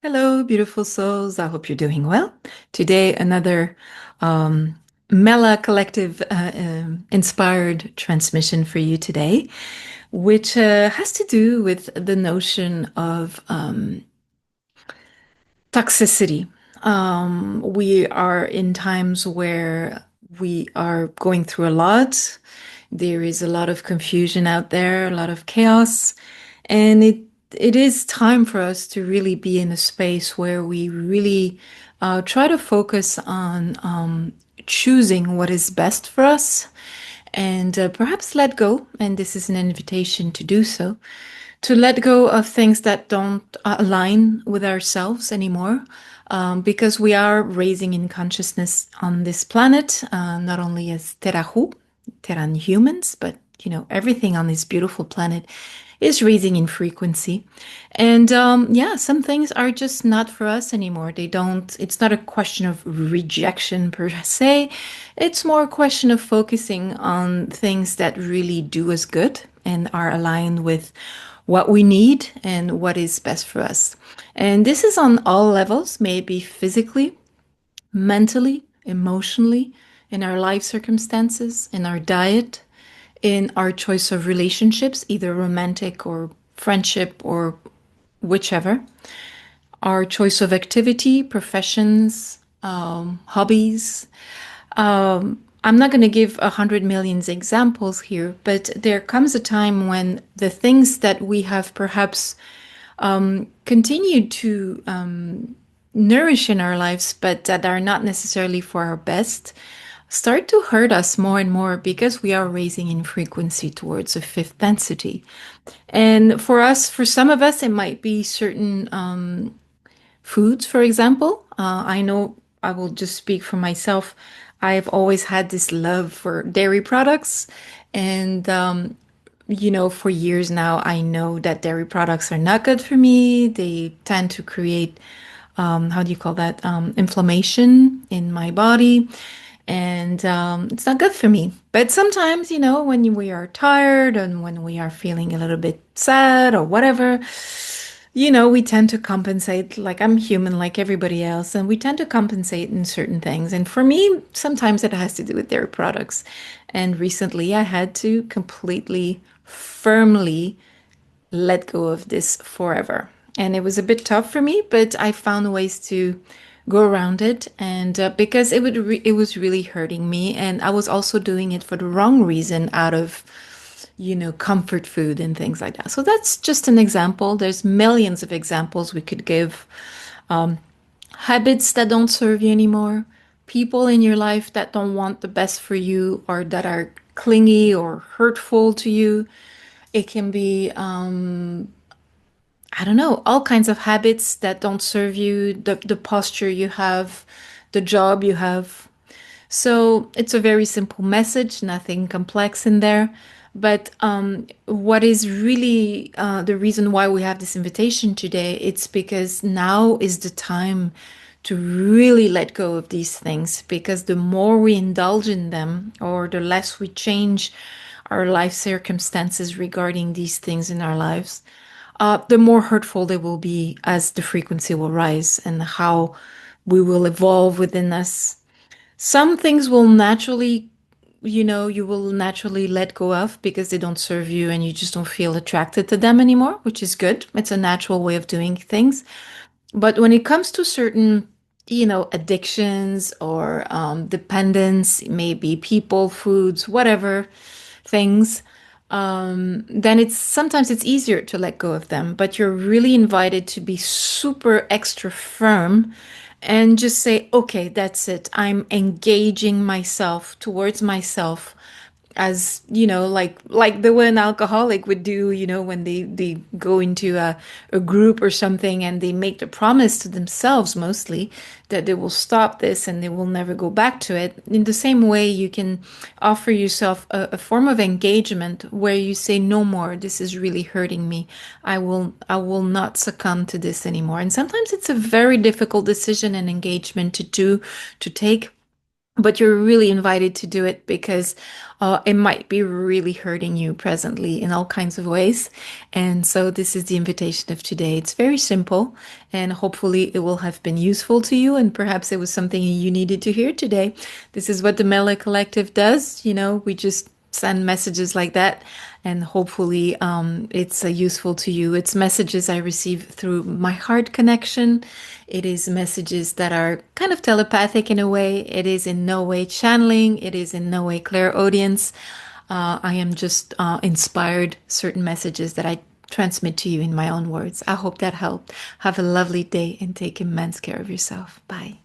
Hello, beautiful souls. I hope you're doing well. Today, another um, Mella Collective inspired transmission for you today, which has to do with the notion of toxicity. We are in times where we are going through a lot. There is a lot of confusion out there, a lot of chaos, and it is time for us to really be in a space where we really try to focus on choosing what is best for us and perhaps let go. And this is an invitation to do so, to let go of things that don't align with ourselves anymore. Because we are raising in consciousness on this planet, not only as Terran humans, but everything on this beautiful planet is raising in frequency. And yeah, some things are just not for us anymore. They don't, it's not a question of rejection per se. It's more a question of focusing on things that really do us good and are aligned with what we need and what is best for us. And this is on all levels, maybe physically, mentally, emotionally, in our life circumstances, in our diet, in our choice of relationships, either romantic or friendship or whichever, our choice of activity, professions, hobbies. I'm not going to give 100 million examples here, but there comes a time when the things that we have perhaps continued to nourish in our lives, but that are not necessarily for our best, start to hurt us more and more because we are raising in frequency towards a fifth density. And for us, for some of us, it might be certain foods, for example. I know I will just speak for myself. I've always had this love for dairy products. And, for years now, I know that dairy products are not good for me. They tend to create, how do you call that, inflammation in my body. And it's not good for me. But sometimes, when we are tired and when we are feeling a little bit sad or whatever, we tend to compensate. Like I'm human, like everybody else, and we tend to compensate in certain things. And for me, sometimes it has to do with dairy products. And recently, I had to completely, firmly let go of this forever. And it was a bit tough for me, but I found ways to go around it. And because it was really hurting me, and I was also doing it for the wrong reason, out of comfort food and things like that. So that's just an example. There's millions of examples we could give. Habits that don't serve you anymore, people in your life that don't want the best for you or that are clingy or hurtful to you. It can be, I don't know, all kinds of habits that don't serve you, the posture you have, the job you have. So it's a very simple message, nothing complex in there. But what is really the reason why we have this invitation today, it's because now is the time to really let go of these things, because the more we indulge in them or the less we change our life circumstances regarding these things in our lives, the more hurtful they will be as the frequency will rise and how we will evolve within us. Some things will naturally, you will naturally let go of because they don't serve you and you just don't feel attracted to them anymore, which is good. It's a natural way of doing things. But when it comes to certain, addictions or dependence, maybe people, foods, whatever things, then it's easier to let go of them. But you're really invited to be super extra firm and just say, okay, that's it. I'm engaging myself towards myself, as like the way an alcoholic would do, when they go into a group or something and they make the promise to themselves mostly that they will stop this and they will never go back to it. In the same way, you can offer yourself a form of engagement where you say, no more, this is really hurting me. I will not succumb to this anymore. And sometimes it's a very difficult decision and engagement to take. but you're really invited to do it because it might be really hurting you presently in all kinds of ways. And so, this is the invitation of today. It's very simple, and hopefully, it will have been useful to you. And perhaps it was something you needed to hear today. This is what the Mella Collective does. We just send messages like that, and hopefully it's useful to you. It's messages I receive through my heart connection. It is messages that are kind of telepathic in a way. It is in no way channeling. It is in no way clairaudience. I am just inspired certain messages that I transmit to you in my own words. I hope that helped. Have a lovely day and take immense care of yourself. Bye.